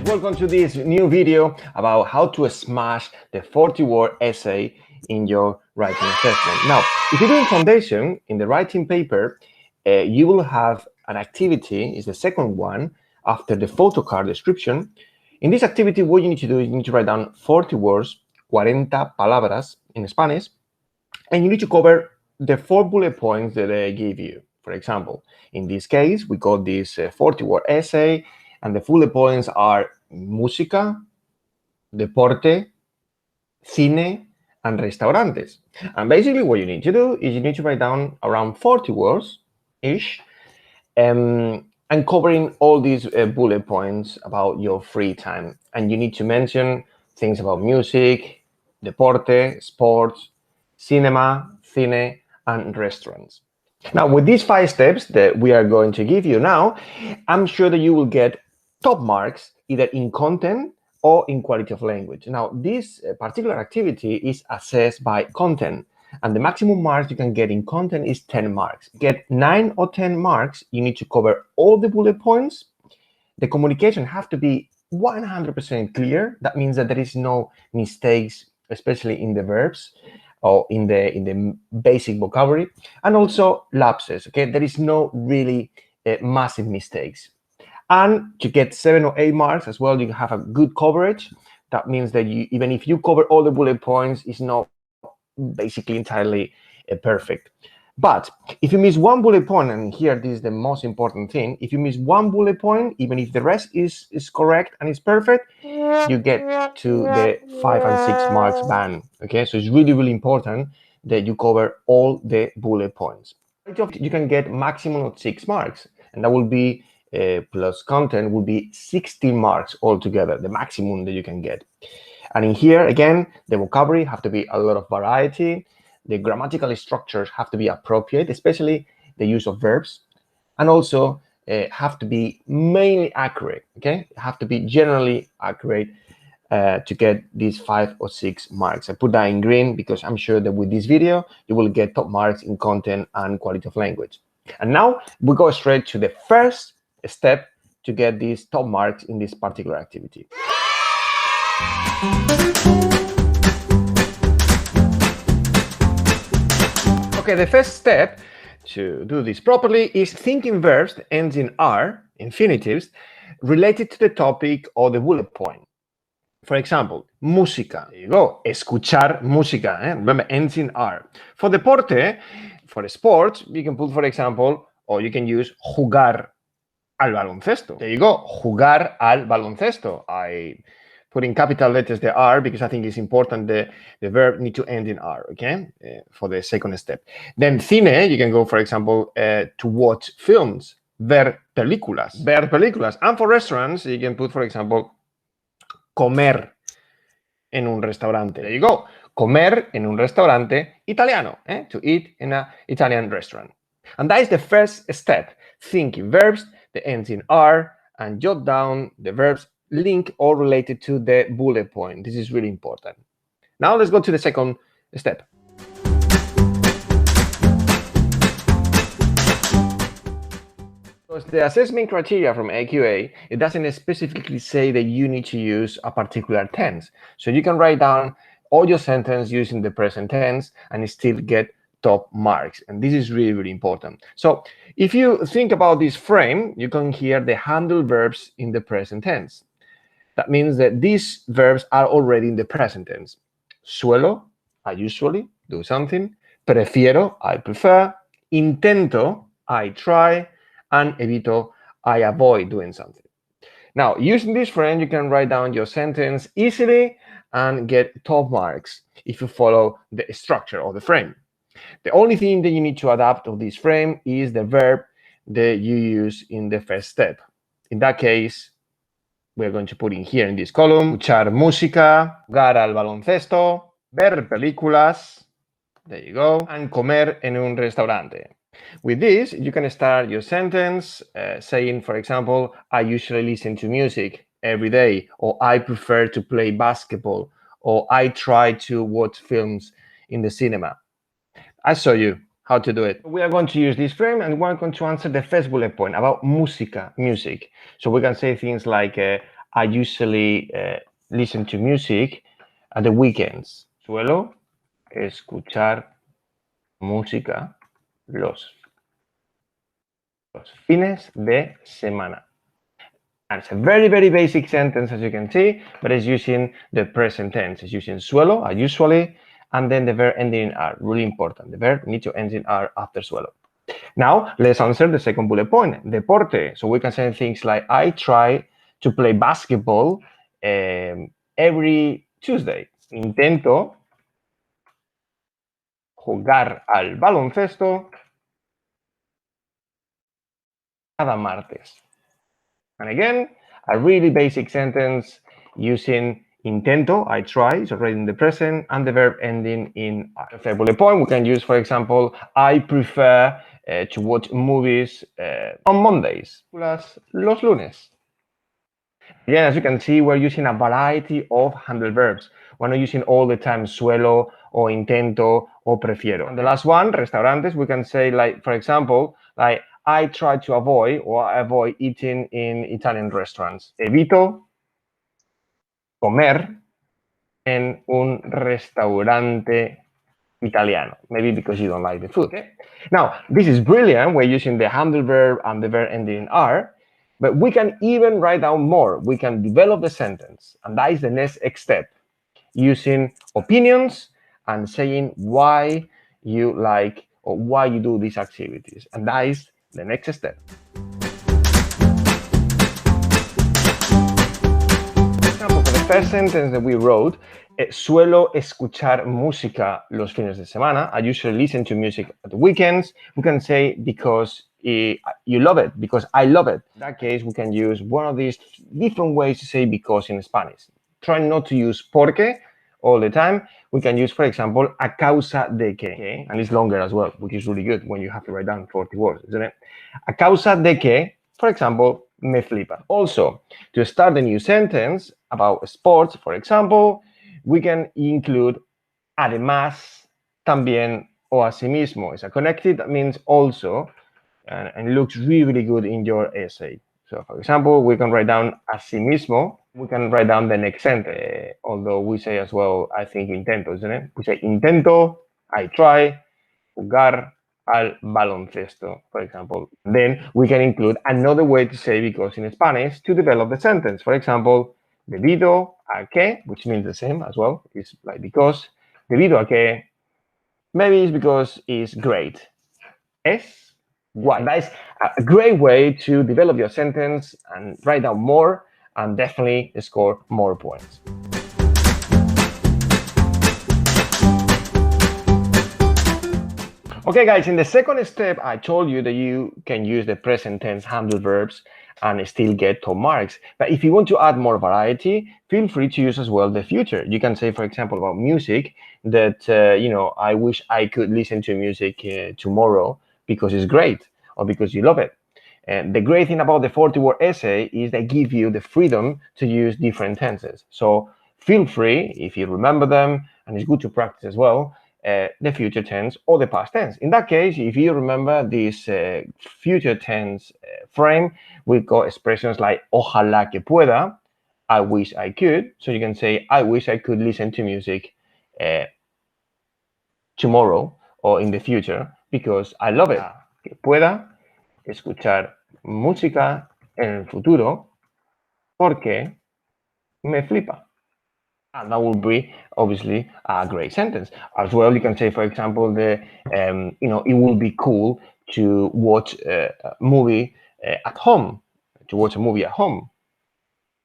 welcome to this new video about how to smash the 40-word essay in your writing assessment. Now, if you're doing foundation in the writing paper, you will have an activity, is the second one, after the photo card description. In this activity, what you need to do is you need to write down 40 words, 40 palabras in Spanish, and you need to cover the 4 bullet points that I gave you. For example, in this case, we got this 40-word essay, and the bullet points are música, deporte, cine, and restaurantes. And basically what you need to do is you need to write down around 40 words-ish, and covering all these bullet points about your free time. And you need to mention things about music, deporte, sports, cinema, cine, and restaurants. Now, with these 5 steps that we are going to give you now, I'm sure that you will get top marks either in content or in quality of language. Now, this particular activity is assessed by content, and the maximum marks you can get in content is 10 marks. Get 9 or 10 marks, you need to cover all the bullet points. The communication have to be 100% clear. That means that there is no mistakes, especially in the verbs or in the basic vocabulary, and also lapses. Okay, there is no really massive mistakes. And to get 7 or 8 marks as well, you have a good coverage. That means that you, even if you cover all the bullet points, it's not basically entirely perfect. But if you miss one bullet point, and here this is the most important thing, if you miss one bullet point, even if the rest is correct and is perfect, you get to the 5 and 6 marks band. Okay, so it's really, really important that you cover all the bullet points. You can get maximum of 6 marks, and that will be plus content will be 16 marks altogether, the maximum that you can get. And in here, again, the vocabulary have to be a lot of variety. The grammatical structures have to be appropriate, especially the use of verbs, and also have to be mainly accurate. Okay, have to be generally accurate to get these 5 or 6 marks. I put that in green because I'm sure that with this video you will get top marks in content and quality of language. And now we go straight to the first step to get these top marks in this particular activity. Okay, the first step to do this properly is thinking verbs that ends in R, infinitives, related to the topic or the bullet point. For example, música. There you go. Escuchar música. Remember, ends in R. For deporte, for sports, you can put, for example, or you can use jugar al baloncesto. There you go. Jugar al baloncesto. I put in capital letters the R because I think it's important the verb need to end in R, okay, for the second step. Then cine, you can go, for example, to watch films. Ver películas. Ver películas. And for restaurants, you can put, for example, comer en un restaurante. There you go. Comer en un restaurante italiano. To eat in an Italian restaurant. And that is the first step. Thinking verbs that ends in R and jot down the verbs linked or related to the bullet point. This is really important. Now let's go to the second step. Because the assessment criteria from AQA, it doesn't specifically say that you need to use a particular tense. So you can write down all your sentence using the present tense and still get top marks. And this is really, really important. So if you think about this frame, you can hear the handle verbs in the present tense. That means that these verbs are already in the present tense. Suelo, I usually do something. Prefiero, I prefer. Intento, I try. And evito, I avoid doing something. Now, using this frame, you can write down your sentence easily and get top marks if you follow the structure of the frame. The only thing that you need to adapt of this frame is the verb that you use in the first step. In that case, we're going to put in here in this column, escuchar música, jugar al baloncesto, ver películas, there you go, and comer en un restaurante. With this, you can start your sentence saying, for example, I usually listen to music every day, or I prefer to play basketball, or I try to watch films in the cinema. I show you how to do it. We are going to use this frame and we're going to answer the first bullet point about música, music. So we can say things like, I usually listen to music at the weekends. Suelo escuchar música los fines de semana. And it's a very, very basic sentence, as you can see, but it's using the present tense. It's using suelo, I usually, and then the verb ending in R. Really important. The verb needs to end in R after suelo. Now, let's answer the second bullet point, deporte. So we can say things like, I try to play basketball every Tuesday. Intento jugar al baloncesto cada martes. And again, a really basic sentence using intento, I try, it's already in the present, and the verb ending in R. Third bullet point, we can use, for example, I prefer to watch movies on Mondays, los lunes. Again, as you can see, we're using a variety of handle verbs. We're not using all the time suelo or intento or prefiero. And the last one, restaurantes, we can say, like, for example, like, I try to avoid or avoid eating in Italian restaurants. Evito comer en un restaurante italiano. Maybe because you don't like the food. Okay? Now, this is brilliant. We're using the handle verb and the verb ending in R, but we can even write down more. We can develop the sentence, and that is the next step, using opinions and saying why you like or why you do these activities. And that is the next step. For the first sentence that we wrote, suelo escuchar música los fines de semana. I usually listen to music at the weekends. We can say because you love it, because I love it. In that case, we can use one of these different ways to say because in Spanish. Try not to use porque all the time. We can use, for example, a causa de que, okay? And it's longer as well, which is really good when you have to write down 40 words, isn't it? A causa de que, for example, me flipa. Also, to start a new sentence about sports, for example, we can include además, también, o asimismo. It's a connected, that means also, and it looks really, really good in your essay. So, for example, we can write down asimismo. We can write down the next sentence, although we say as well, I think, intento, isn't it? We say intento, I try, jugar al baloncesto, for example. Then we can include another way to say because in Spanish to develop the sentence. For example, debido a que, which means the same as well. It's like because, debido a que, maybe it's because it's great. Es guay. That is a great way to develop your sentence and write down more and definitely score more points. Okay, guys, in the second step, I told you that you can use the present tense handle verbs and still get top marks. But if you want to add more variety, feel free to use as well the future. You can say, for example, about music that, I wish I could listen to music tomorrow because it's great or because you love it. And the great thing about the 40-word essay is they give you the freedom to use different tenses. So feel free, if you remember them, and it's good to practice as well, the future tense or the past tense. In that case, if you remember this future tense frame, we've got expressions like ojalá que pueda, I wish I could. So you can say, I wish I could listen to music tomorrow or in the future because I love it. Que pueda escuchar música en el futuro porque me flipa. And that would be obviously a great sentence. As well, you can say, for example, it would be cool to watch a movie at home. To watch a movie at home.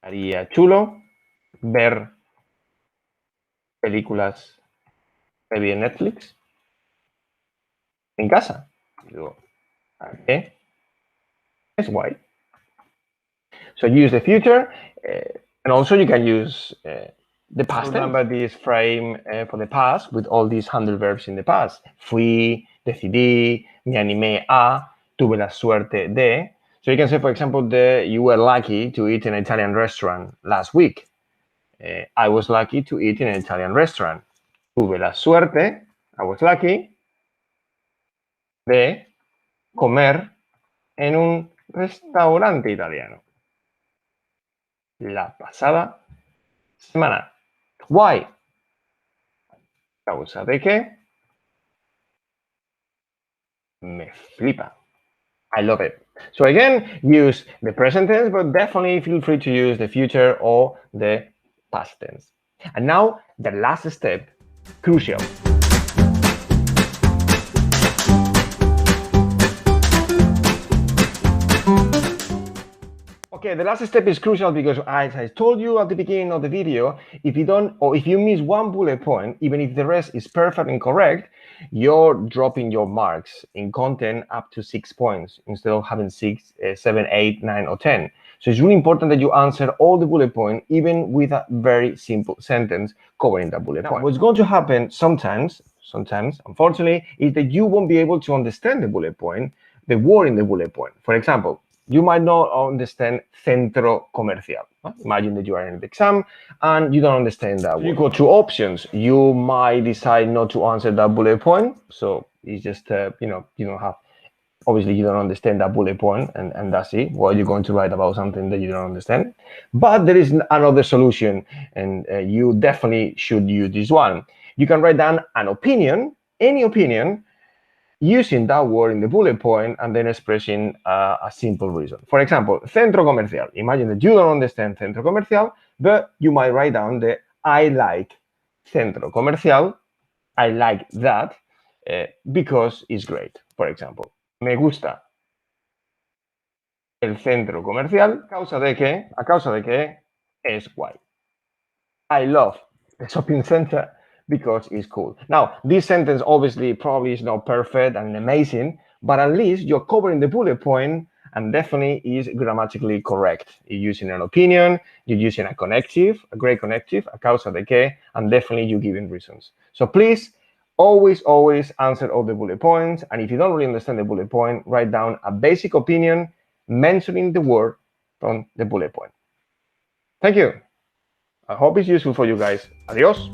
Sería chulo ver películas maybe en Netflix en casa. Okay. Es guay. So use the future, and also you can use the past. Remember this frame for the past with all these handle verbs in the past. Fui, decidí, me animé a, tuve la suerte de. So you can say, for example, you were lucky to eat in an Italian restaurant last week. I was lucky to eat in an Italian restaurant. Tuve la suerte, I was lucky, de comer en un restaurante italiano. la pasada semana. Why? ¿Causa de qué? Me flipa. I love it. So again, use the present tense, but definitely feel free to use the future or the past tense. And now the last step, crucial. Okay, the last step is crucial because as I told you at the beginning of the video, if you don't, or if you miss one bullet point, even if the rest is perfect and correct, you're dropping your marks in content up to 6 points instead of having 6, 7, 8, 9, or 10. So it's really important that you answer all the bullet points, even with a very simple sentence covering that bullet point. What's going to happen sometimes, unfortunately, is that you won't be able to understand the bullet point, the word in the bullet point. For example, you might not understand centro comercial. Imagine that you are in the exam and you don't understand that word. You got two options. You might decide not to answer that bullet point. So it's just, you don't have, obviously you don't understand that bullet point and that's it. Well, you're going to write about something that you don't understand. But there is another solution and you definitely should use this one. You can write down an opinion, any opinion, using that word in the bullet point and then expressing a simple reason. For example, centro comercial. Imagine that you don't understand centro comercial, but you might write down the I like centro comercial. I like that because it's great. For example, me gusta el centro comercial a causa de que es guay. I love the shopping center because it's cool. Now, this sentence obviously probably is not perfect and amazing, but at least you're covering the bullet point and definitely is grammatically correct. You're using an opinion, you're using a connective, a great connective, a causa de que, and definitely you're giving reasons. So please, always answer all the bullet points. And if you don't really understand the bullet point, write down a basic opinion mentioning the word from the bullet point. Thank you. I hope it's useful for you guys. Adios.